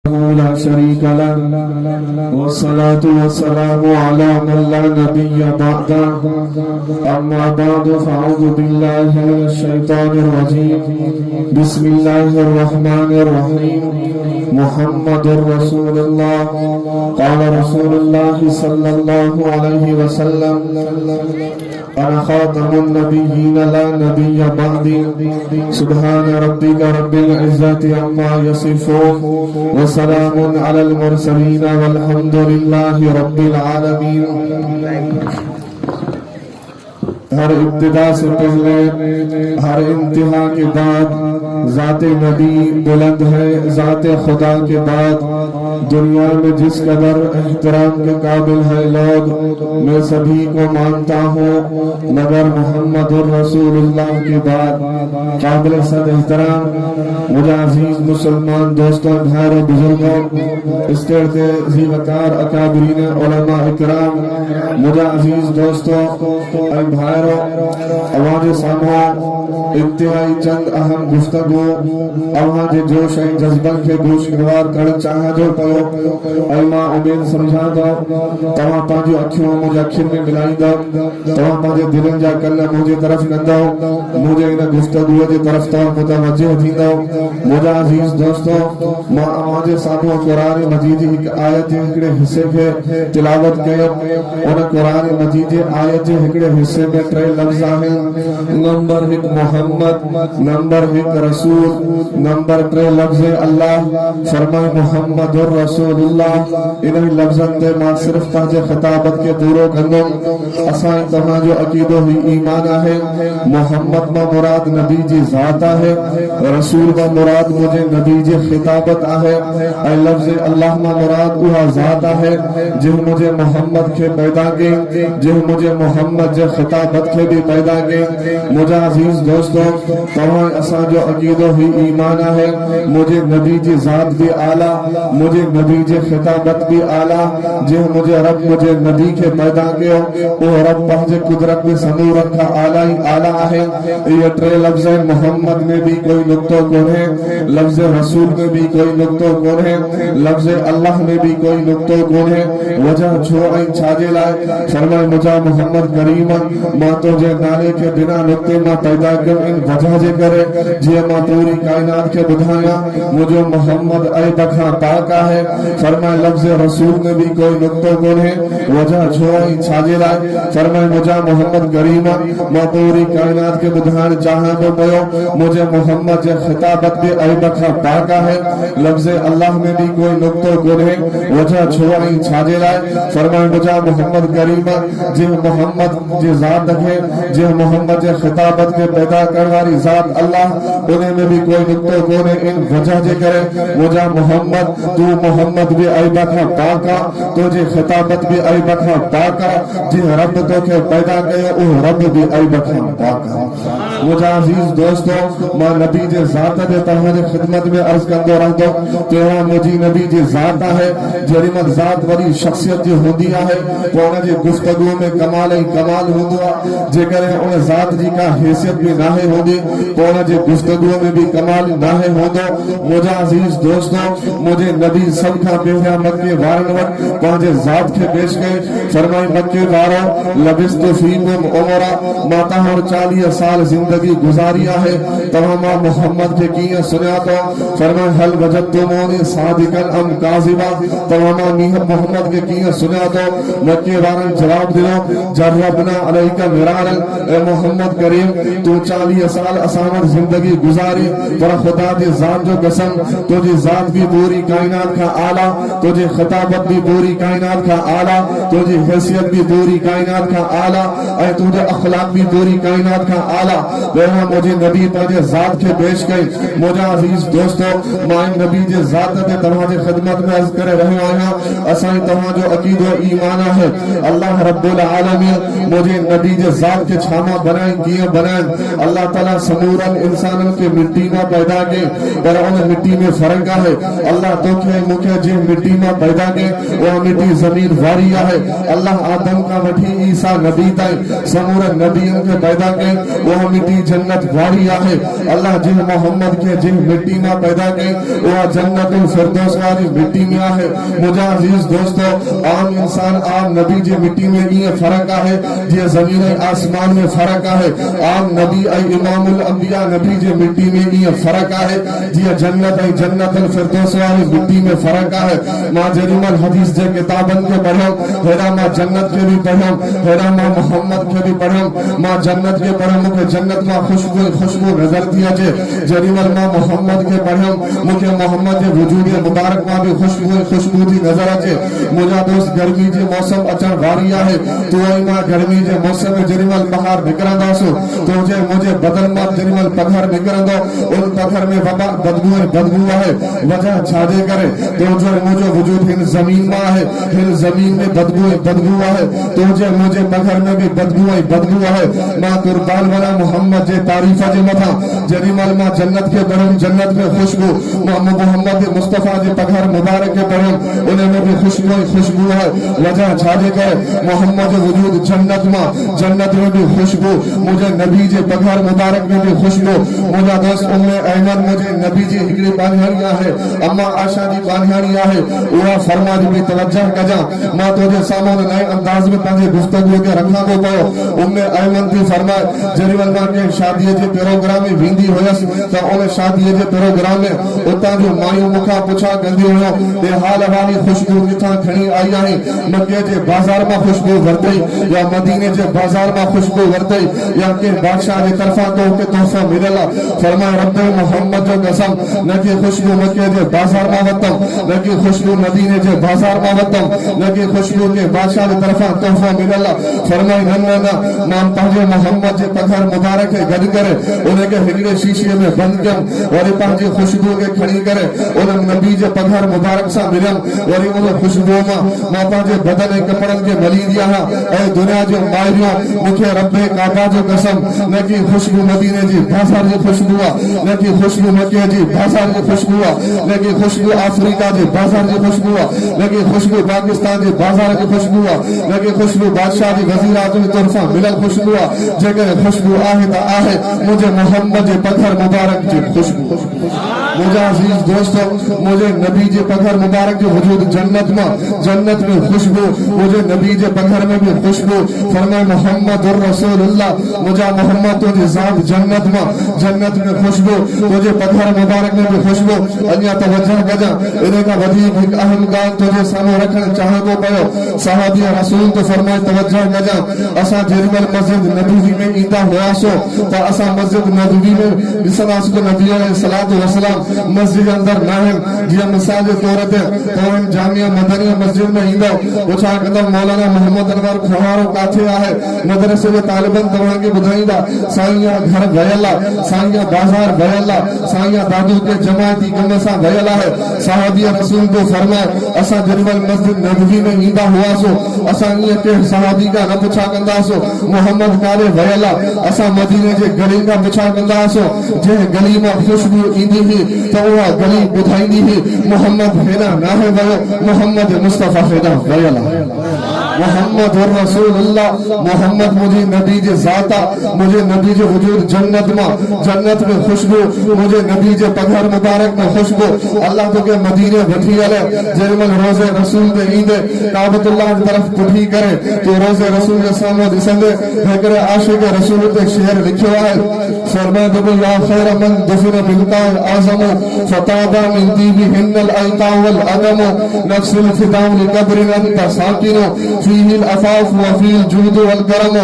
ला शरीक लह वस्सलातु वस्सलामु अला मन ला नबिय्य बअदा अम्मा बअदु फअऊज़ु बिल्लाहि मिनश शैतानिर रजीम बिस्मिल्लाहिर रहमानिर रहीम मुहम्मदुर रसूलुल्लाह क़ाल रसूलुल्लाह सल्लल्लाहु अलैहि वसल्लम अना खातमुन नबिय्यीन ला नबिय्य बअदी सुब्हान रब्बिका रब्बिल इज़्ज़ति अम्मा यसिफून वसलामुन अलल मुरसलीन वल्हम्दुलिल्लाहि रब्बिल आलमीन। हर इब्तिदा से पहले हर इंतहा के बाद ज़ाते नबी बुलंद है। ज़ाते खुदा के बाद दुनिया में जिस कदर एहतराम के काबिल है लोग, मैं सभी को मानता हूँ, मगर मोहम्मदुर रसूलुल्लाह के बाद काबिल सद एहतराम मुझे अजीज मुसलमान दोस्तों, भाइयों, बुजुर्गों, स्टेट के ज़ीवकार अकाबरीन उलमा इकराम, मुझे अजीज दोस्तों भाइयों, आवाज़ सामो इंतहाई चंद अहम गुफ्तगू आवाज़ जोश ऐं जज्बन के गोशगवार करण चाहा जो पयो अलमा उम्मीद समझा दो तवा पांजी अखियों मुझे अखियों में मिलाईंदो, तवा पांजे दिलन जा कन मुझे तरफ कंदो, मुझे इन गुफ्तगू जे तरफ तो मुतवज्जह थींदो। मुझे अजीज दोस्तों, मां आवाज़ सामो कुरान मजीद जी एक आयत जे हिकड़े हिस्से के तिलावत कयो। उन कुरान मजीद जे आयत जे हिकड़े हिस्से में टे लफ्ज़ आहिनि, नंबर 1 मोहम्मद, नंबर 1 रसूल, नंबर 3 लफ्ज़ अल्लाह। फरमाए मोहम्मदुर रसूलुल्लाह। इन लफ्ज़न ते मां सिर्फ ताजे खिताबत के पूरो कंदुम। असां तव्हां जो अकीदो ही ईमान है। मोहम्मद में मुराद नबी जी ज़ात है, रसूल में मुराद मुझे नबी जी खिताबत है, ऐं लफ्ज़ अल्लाह में मुराद उहा ज़ात है जिन मुझे मोहम्मद के पैदा के, जिन मुझे मोहम्मद जे खिताबत के भी पैदा के। मुझे अजीज दोस्तों, तमाम असा जो अकीदो ही ईमान है, मुझे नबी जी ज़ात भी आला, मुझे नबी जी खिताबत भी आला। जे मुझे रब मुझे नबी के पैदा कियो, वो रब पंहिंजे कुदरत में समूह रखा आला ही आला है। ये टे लफ्ज़ मोहम्मद में भी कोई नुक्तो कोन है, लफ्ज़ रसूल में भी कोई नुक्तो कोन है, लफ्ज़ अल्लाह में भी कोई नुक्तो कोन है। वजह छो ऐं छाजे लाए फरमाए मुझा मोहम्मद करीम मां तो जे नाले के बिना नुक्ते मां पैदा कयो, इन वजह जे करे जे मां पूरी कायनात के बुधाया मुझो मोहम्मद ऐ बखा पाक है। फरमाए लफ्ज़ रसूल में भी कोई नुक्तो कोन है। वजह छो ऐं छाजे लाए फरमाए मुझा मोहम्मद करीम मां पूरी कायनात के बुधान चाहा तो पयो, मुझे मोहम्मद जे खिताबत भी ऐ बखा पाक है। लफ्ज़ अल्लाह में भी कोई नुक्तो कोन है। वजह छो ऐं छाजे लाए फरमाए मुझा मोहम्मद करीम जे मोहम्मद जे ज़ात है, जे मोहम्मद जे खिताबत के पैदा करने वाली ज़ात अल्लाह, उन्हें में भी कोई नुक्तो कोन है। इन वजह जे करे मुझा मोहम्मद तू मोहम्मद भी ऐ बखा पाका, तो जे खिताबत भी ऐ बखा पाका, जे रब तो के पैदा कयो ओ रब भी ऐ बखा पाका। मुझा अजीज दोस्तों, मां नबी जे ज़ात दे तव्हां जे खिदमत में अर्ज कंदो रहंदो तेरा मुझी नबी जी ज़ात है। जड़ी मत ज़ात वरी शख्सियत जी होंदी है, तो उन जे गुफ्तगू में कमाल ही कमाल होंदो आ। जे करे उन ज़ात जी का हैसियत भी नाहे होंदी, तो उन जे गुफ्तगू में भी कमाल नाहे होंदो। मुझा अजीज दोस्तों, मुझे नबी सब का पहला मक्के वारन वट पंहिंजे ज़ात के पेश कई। फरमाई मक्के वारो लबिस्तु फीकुम उमरा, माता और 40 साल जिंदगी गुजारी है, तव्हां मां मोहम्मद के कीअं सुनिया तो। फरमाए हल वजदतुमूनी सादिकन अम काज़िबा, तव्हां मां मोहम्मद के कीअं सुनिया तो। मक्के वारन जवाब दियो जर्रबना अलैका मिरारन, ए मोहम्मद करीम तू 40 साल असां वट जिंदगी गुजारी, पर खुदा जी ज़ात जो कसम तुझी ज़ात भी पूरी कायनात का आला, तुझी खिताबत भी पूरी कायनात का आला, तुझी हैसियत भी पूरी कायनात का आला, ऐ तुझे अखलाक भी पूरी कायनात का आला। वेहा मुझे नबी पंहिंजे ज़ात के पेश कई। मुझा अजीज दोस्तों, मां नबी जे ज़ात ते तव्हां जे खिदमत में अर्ज करे रहियो आहियां। असां तव्हां जो अकीदो ईमान है। अल्लाह रब्बुल आलमीन मुझे नबी जे ज़ात के छामा बनाए कीअं बनाए। अल्लाह ताला समूरन इंसानन के मिट्टी में पैदा के, पर उन मिट्टी में फर्क है। अल्लाह तोखे मुखे जे मिट्टी में पैदा के, वह मिट्टी जमीन वारी है। अल्लाह आदम का वठी ईसा नबी ताईं समूरन नबियन के पैदा के, वह मिट्टी मिट्टी जन्नत वारी आहे। अल्लाह जिन मोहम्मद के जिन मिट्टी में पैदा की वह जन्नतुल फिरदौस वाली मिट्टी में आहे। मुझा अजीज दोस्तों, आम इंसान आम नबी जी मिट्टी में ये फर्क आहे जे जमीन आसमान में फर्क आहे। आम नबी ऐ इमामुल अंबिया नबी जे मिट्टी में ये फर्क आहे जे जन्नत ऐ जन्नतुल फिरदौस वाली मिट्टी में फर्क आहे। मां जरीमल हदीस जे किताबन के पढ़ो, हेरा मां जन्नत के भी पढ़ो, हेरा मां मोहम्मद के भी पढ़ो। मां जन्नत के पढ़ो, मुझे जन्नत में खुशबू नजर थी अचे। जरीमल मां मोहम्मद के पढ़ो, मुझे मोहम्मद के वजूद मुबारक में भी खुशबू थी नजर अचे। मुझा दोस्त गर्मी जे मौसम अचण वारी आहे, तो मां गर्मी जे मौसम में जरीमल बाहर निकरंदासो तो मुझे बदन में जरीमल पथर निकरंदो, उन पथर में बदबू है। वजह छाजे करे तो जो मुझे वजूद हिन जमीन में है, हिन जमीन में बदबू है, तो मुझे पथर में भी बदबू है। मां कुर्बान वाला मोहम्मद जे तारीफा जे मथा जरीमल मां जन्नत के बरम जन्नत में खुशबू मां मोहम्मद मुस्तफा जे पथर मुबारक के बरम उन्हें में भी खुशबू है। वजह छाजे करे मोहम्मद वजूद जन्नत में भी खुशबू, मुझे नबी जे पघर मुबारक में भी खुशबू। मुझा दोस्त उम्मे अहमद मुझे नबी जी हिकड़ी बानियाणी आहे, अम्मा आशा जी बानियाणी आहे। उहा फरमा जी भी तवज्जो कजा, मां तोजे सामने नए अंदाज में पंहिंजे गुफ्तगू के रखा को पयो। उम्मे अहमद भी फरमाए जरीवल मां के शादी जे प्रोग्राम में विंदी होयस त उन शादी जे प्रोग्राम में उता जो मायू मुखा पुछा कंदी हो ते हाल वाली खुशबू किथा खणी आई आहे। मक्के जे बाजार में खुशबू वरतई या मदीने जे बाजार में खुशबू वरतई या के बादशाह के तरफा तो के तोहफा मिलला। फरमाए रब मोहम्मद जो कसम न कि खुशबू मक्के जे बाजार में वतम, न कि खुशबू मदीने जे बाजार में वतम, न कि खुशबू के बादशाह के तरफा तोहफा मिलला। फरमाए न मां पंहिंजे मोहम्मद जे पघर मुबारक के गड करे उन्हें के हिकड़े शीशे में बंद कम और पंहिंजी खुशबू के खड़ी करे उन नबी जे पघर मुबारक सा मिलम। वरी उन खुशबू मां पंहिंजे बदन के कपड़न के मली दिया ऐ दुनिया जो मायरियो मुखे रब्बे काबा जो कसम न कि खुशबू मदीने जी बाजार जी खुशबू न कि खुशबू मक्के जी बाजार जी खुशबू न कि खुशबू अफ्रीका जी बाजार जी खुशबू न कि खुशबू पाकिस्तान जी बाजार जी खुशबू न कि खुशबू बादशाह जी वजीर आजम तरफा मिलल खुशबू जेकर खुशबू आहे त आहे मुझे मोहम्मद जे पघर मुबारक जी खुशबू। मुझे अजीज दोस्तों, मुझे नबी जे पघर मुबारक जो वजूद जन्नत में खुशबू, मुझे नबी जे पघर में भी खुशबू। फरमाए मोहम्मद रसूलुल्लाह, मुझे मोहम्मद तो जी जात जन्नत में खुशबू, तुझे पघर मुबारक में भी खुशबू। अन्या तवज्जो कजा इने का वधीक एक अहम गान तुझे सामने रखण चाहतो पयो। सहाबी रसूल तो फरमाए तवज्जो कजा असा जरीमल मस्जिद नबवी में ईंदा हुआसो त असा मस्जिद नबवी में दिसनास को नबी अलैहिस्सलातु वसलाम मस्जिद अंदर नाहन जिया मिसाल के तौर पे तोन जामिया मदनिया मस्जिद में ईंदो पुछा कदम मौलाना मोहम्मद अनवर खवारो काथे आहे मदरसे के तालिबन तवा के बुधाईंदा साईया घर गयला, साईया बाजार गयला, साईया दादू के जमाती कम सा गयला है। सहाबी रसूल को फरमाए असा जरीमल मस्जिद नबवी में ईंदा हुआसो असा ये के सहाबी का न पुछा कंदासो मोहम्मद काले गयला, असा मदीने जे गली का पुछा कंदासो जे गली में खुशबू ईंदी ही तो वह गली बुधाईंदी ही मोहम्मद हेना ना है वयो मोहम्मद मुस्तफा हेना गयला। मोहम्मद रसूलुल्लाह, मोहम्मद मुझे नबी जे जाता, मुझे नबी जे वजूद जन्नत में खुशबू, मुझे नबी जे पघर मुबारक में खुशबू। अल्लाह तो के मदीने वठी आले जरमल रोजे रसूल दे ईंदे काबतुल्लाह की तरफ पुठी करे तो रोजे रसूल के सामने दिसंदे हेकरे आशिक रसूल ते शेर लिखियो है फरमाए दबो या खैर मन दफन बिलकाल आजम फताबा मिन दीबी हिन्नल अलका वल अदम नफ्सुल फिदाउ लिकब्रिन अंत साकिनो फीहिल अफाफ व फील जूद वल करम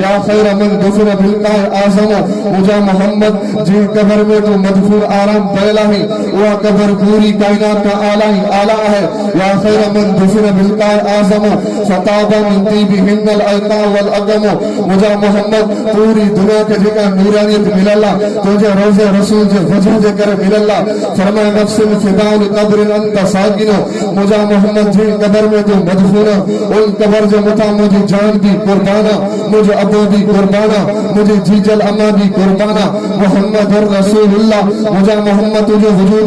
या खैर मन दफन बिलकाल आजम। मुझा मोहम्मद जी कब्र में तो मदफूर आराम पहला ही वह कब्र पूरी कायनात का आला है। या खैर मन दफन बिलकाल आजम फताबा मिन दीबी हिन्नल अलका वल अदम। मुझा मोहम्मद पूरी दुनिया के जेका नूरानियत मिलला तुझे रोजे रसूल जे वजह जे करे मिलला। फरमाए नफ्सुल फिदाउ लिकब्रिन अंत साकिनो। मुझा मोहम्मद जी कब्र में तो मदफूर उन ख़बर जो मथा मुझे जान भी कुर्बाना, मुझे अबू भी कुर्बाना, मुझे जीजल अम्मा भी कुर्बाना। मोहम्मद रसूलुल्लाह, मुझे मोहम्मद तुझे वजूद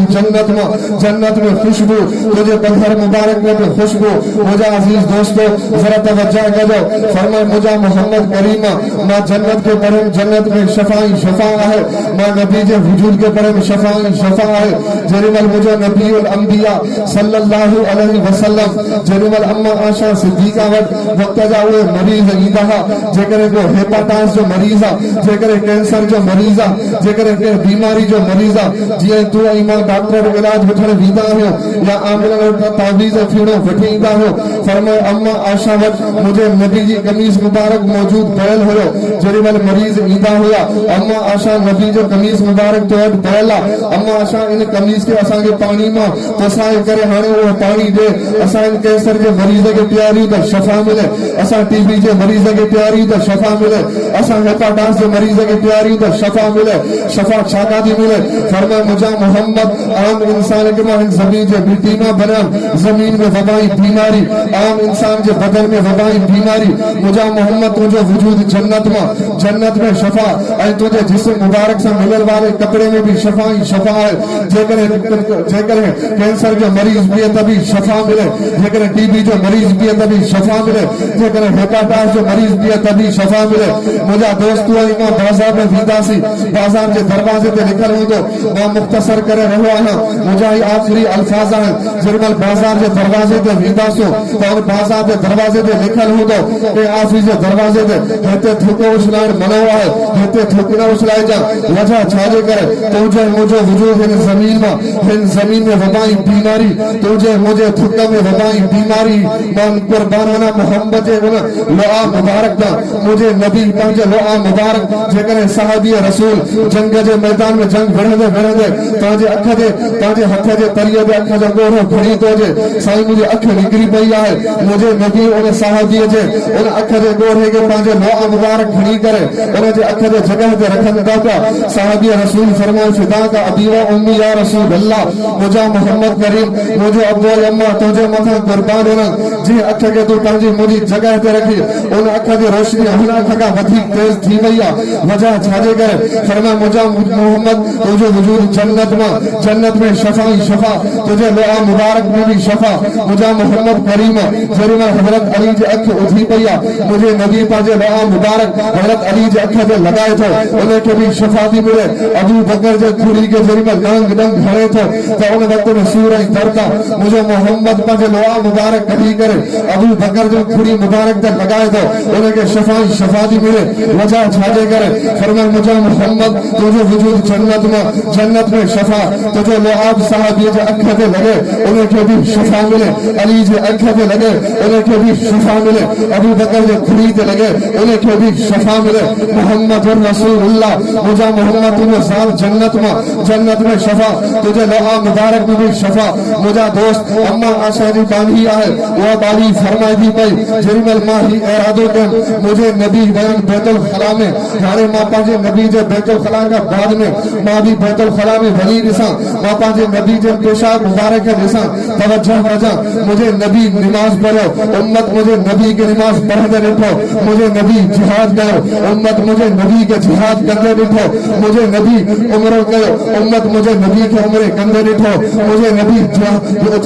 जन्नत में खुशबू, तुझे पत्थर मुबारक में भी खुशबू। मुझे अजीज दोस्तों जरा तवज्जो करो, फरमाए मुझे मोहम्मद करीमा मां जन्नत के परे जन्नत में शफाई शफा है, मां नबी के वजूद के परे शफाई शफा है। जरीमल मुझे नबीउल अंबिया सल्लल्लाहु अलैहि वसल्लम जरीमल अम्मा आशा सिद्दीका वक्त जा हुए मरीज ईंदा, जेकर को हेपाटाइटिस जो मरीज आहे, जेकर कैंसर जो मरीज आहे, जेकर बीमारी जो मरीज आहे, जीअं तू ऐं मां डॉक्टर इलाज वठण वेंदा आहियूं या एम्बुलेंस तावीज़ फीणो वठी ईंदा आहियूं, फरमाए अम्मा आशा वटि मुझे नबी जी कमीज़ मुबारक मौजूद पयल हुयो। जेॾीमहिल मरीज ईंदा हुआ, अम्मा आशा नबी जो कमीज़ मुबारक तो वटि पयल आहे, अम्मा आशा इन कमीज़ के असांखे पानी मां पुसाए करे हाणे उहो पानी ॾे, असां इन कैंसर जे मरीज खे प्यारियूं त शफ़ा मिले, असां टीबी जे मरीज खे प्यारियूं त शफ़ा मिले, असां हेपाटाइटिस जे मरीज खे प्यारियूं त शफ़ा मिले। शफ़ा छाकां थी मिले? फरमाए मुझा मोहम्मद आम इंसान के मां जमीन जे मिट्टी मां बनम, जमीन में वबाई बीमारी, आम इंसान जे बदन में वबाई बीमारी, मुझा मोहम्मद तुझो वजूद जन्नत में शफा, ऐं तुझे जिस्म मुबारक से मिलल वाले कपड़े में भी शफा ही शफा है। जेकर कैंसर जो मरीज भी तभी शफा मिले, जेकर टीबी जो मरीज भी तभी शफा मिले, जेकर हेपाटाइटिस जो मरीज भी तभी शफा मिले। मुझा दोस्त मां बाजार में वींदासीं, बाजार के दरवाजे ते लिखल हूंदो, मां मुख्तसर करे रहियो आहियां, मुझा ही आखिरी अल्फाज आहिनि। जेॾीमहिल बाजार के दरवाजे ते वेंदासीं त उन बाजार के दरवाजे ते लिखल हूंदो कि ऑफिस जे दरवाजे ते हिते थूको उछलाइण मनो आहे, हिते थूक न उछलाइजां। वजह छाजे करे? तुझे मुझो वजूद हिन ज़मीन में वबाई बीमारी, तुझे मुझे थूक में वबाई बीमारी, मां कुर्बाना मोहम्मद जे उन लोआ मुबारक दा, मुझे नबी पंहिंजे लोआ मुबारक जेकर साहबी रसूल जंग जे मैदान में जंग विढ़ंदे तव्हांजे हथ जे तरीअ ते अख जो ॻोढ़ो खणी थो अचे, साईं मुंहिंजी अख निकिरी पई आहे, मुंहिंजे नबी उन साहबीअ जे उन अख जे ॻोढ़े खे पंहिंजे लोआ मुबारक खणी करे उन जे अख जे जॻह ते रखनि था पिया। साहबी रसूल फरमाए फिदा का अबी व उम्मी या रसूल अल्लाह, मुझा मोहम्मद करीम मुझे अब्बू अम्मा तुझे मथां कुर्बान हुन, जी अख के तू पंहिंजी मुंहिंजी जॻह ते रखी, उन अख जी रोशनी हुन अख खां वधीक तेज थी वई आहे। वजह छाजे करे? फरमाए मुझा मोहम्मद तुझो वजूद जन्नत में शफा ही शफा, तुझे लोआ मुबारक में भी शफा। मुझा मोहम्मद करीम जरीमल हजरत अली जी अख उठी पई आहे, मुझे नबी पंहिंजे लोआ मुबारक हजरत अली जी अख ते लॻाए थो, उनखे भी शफा थी मिले। अबू बकर जे खुरी के जरीमल डंग हणे थो त उन वक़्त में सूर ऐं दर्द आहे, मुझे मोहम्मद पंहिंजे लोआ मुबारक कढी करे अबू बकर जो खुरी मुबारक ते लॻाए थो, उनखे शफा थी मिले। वजह छाजे करे? फरमाए मुझा मोहम्मद तुझो वजूद जन्नत में शफा, तुझे लोआब साहबी जे अख ते लगे उनखे भी शफा मिले, अली जे अख ते लगे उनखे भी शफा मिले, अबू बकर जे खुरी ते लगे उनखे भी शफा मिले। मोहम्मद रसूलुल्लाह, मुझा मोहम्मद तुझो साल जन्नत में शफा, तुझे लोआ मुबारक में भी शफा। मुझा दोस्त अम्मा आशा जी बानी आहे, वह बानी फरमाई थी पई जेॾीमहिल मां ही इरादो कयमि मुझे नबी वयमि बैतुल खला में, हाणे मां पंहिंजे नबी जे बैतुल खला खां बाद में मां भी बैतुल खला में वञी ॾिसां, मां पंहिंजे नबी जे पेशाब मुबारक खे ॾिसां। तवज्जो कजां, मुझे नबी निमाज़ पढ़ियो, उम्मत मुझे नबी के निमाज़ पढ़ंदे ॾिठो, मुझे नबी जिहाद कयो, उम्मत मुझे नबी के जिहाद कंदे ॾिठो, मुझे नबी उम्र कयो, उम्मत मुझे नबी के उम्र कंदे ॾिठो, मुझे नबी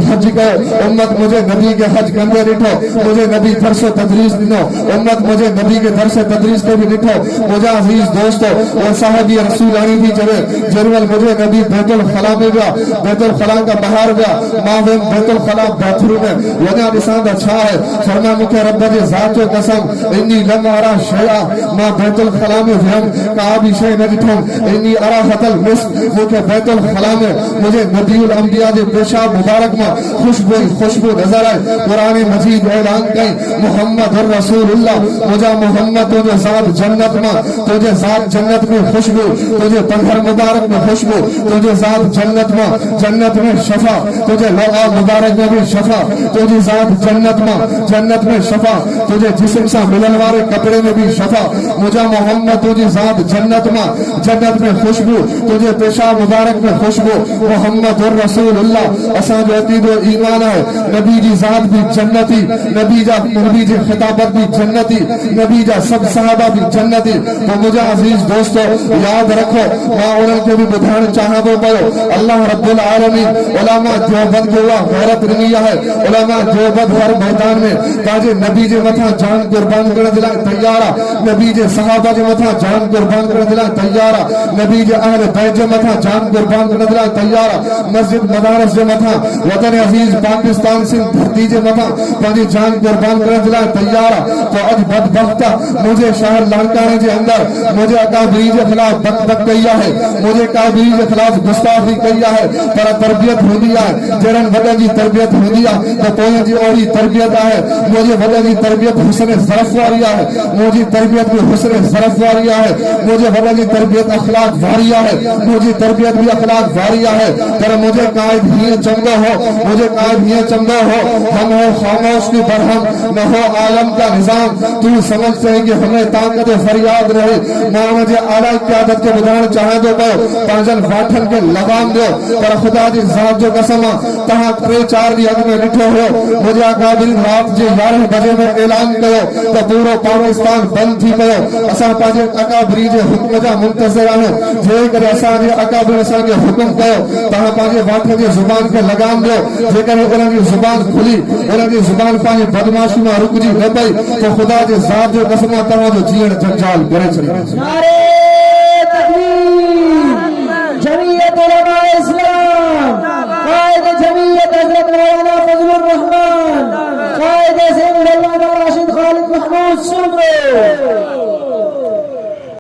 हज कयो, उम्मत मुझे नबी के हज कंदे ॾिठो, मुझे नबी दर्स तदरीस ॾिनो, उम्मत मुझे नबी के दर्स तदरीस के भी ॾिठो। मुझा अजीज दोस्तों वो साहबी रसूलानी थी चवे जरूर मुझे नबी बैतुल खला में गया, बैतुल खला का बाहर गया, मां वे बैतुल खला बाथरूम में वना ॾिसां त छा है? फरमाया मूंखे रब जे ज़ात जो कसम इन्नी लम अरा शया, मां बैतुल खला में वियमि का भी शइ न ॾिठमि, इन्नी अरा हतल मिस्क, मूंखे बैतुल खला में मुझे नबीउल अंबिया जे पेशाब मुबारक मां खुशबू नजर आई। कुरान मजीद ऐलान कई मोहम्मद रसूलुल्लाह, मुझा मोहम्मद तुझे ज़ात जन्नत में खुशबू, तुझे पत्थर मुबारक में खुशबू, तुझे ज़ात जन्नत में शफा, तुझे लोआ मुबारक में भी शफा, तुझे ज़ात जन्नत में शफा, तुझे जिस्म से मिलन वाले कपड़े में भी शफा। मुझा मोहम्मद तुझे ज़ात जन्नत में खुशबू, तुझे पेशाब मुबारक में खुशबू। मोहम्मद रसूलुल्लाह, असां जो अकीदो ईमान है नबी जी ज़ात भी जन्नती, नबी नबी जी खिताबत भी जन्नती, नबी जा सब सहाबा भी जन्नती। तो मुझे अजीज दोस्तों याद रखो, मां उन्हनि खे बि ॿुधाइण चाहियां थो पियो, अल्लाह रब्बुल आलमीन उलमा देवबंद खे उहा गैरत ॾिनी आहे। उलमा देवबंद हर मैदान में पंहिंजे नबी जे मथां जान कुर्बान करण जे लाइ तैयार आहे, नबी जे सहाबा जे मथां जान कुर्बान करण जे लाइ तैयार आहे, नबी जे अहल बैत जे मथां जान कुर्बान करण जे लाइ तैयार आहे, मस्जिद मदारस जे मथां, वतन अजीज पाकिस्तान सिंध धरती जे मथां पंहिंजी जान कुर्बान करण जे लाइ तैयार आहे। तो अॼु बदबख्त मुझे शहर लाड़काने के अंदर मुझे अकाबरी के खिलाफ बक कई है, मुझे काबरी के खिलाफ गुस्ताखी कई है, पर तरबियत होंदी है जड़न वडन की तरबियत होंदी है तो पोयन जी ओड़ी तरबियत है। मुझे वडन की तरबियत हुस्न ज़रफ़ वारी है, मुझी तरबियत भी हुस्न ज़रफ़ वारी है, मुझे वडन की तरबियत अखलाक वारी है, मुझी तरबियत भी अखलाक वारी है। पर मुझे कायद ही चंदो हो, मुझे कायद ही चंदो हो, हम हो खामोश की बरहम न हो आलम का निजाम। तू समझते हैं कि हमें ताकत फरियाद रहे, मां मुझे आला क़यादत के बुधाइण चाहे तो पियो, पंहिंजनि वाठनि के लगाम दो। पर खुदा जी ज़ात जो कसम तहां 3-4 ॾींहं अॻु में ॾिठो हो, मुझे अकाबिरी रात जे 11 बजे में ऐलान कयो तो पूरो पाकिस्तान बंद थी पियो। असां पंहिंजे अकाबिरी जे हुक्म जा मुंतज़िर आहियूं। जेकर असांजे अकाबिरी असांखे हुक्म कयो तहां पंहिंजे वाठनि जी ज़ुबान खे लगाम ॾियो, जेकर उन्हनि जी ज़ुबान खुली, उन्हनि जी ज़ुबान पंहिंजी बदमाशी मां रुकजी न पई तो खुदा जे ज़ात जो कसम तव्हांजो जीअण जंजाल करे छॾींदो। नारे तकबीर, जमीयत उलमा इस्लाम, कायद जमीयत हज़रत मौलाना फजलुर रहमान, कायद सैयद अल्लामा राशिद खालिद महमूद सुमरो।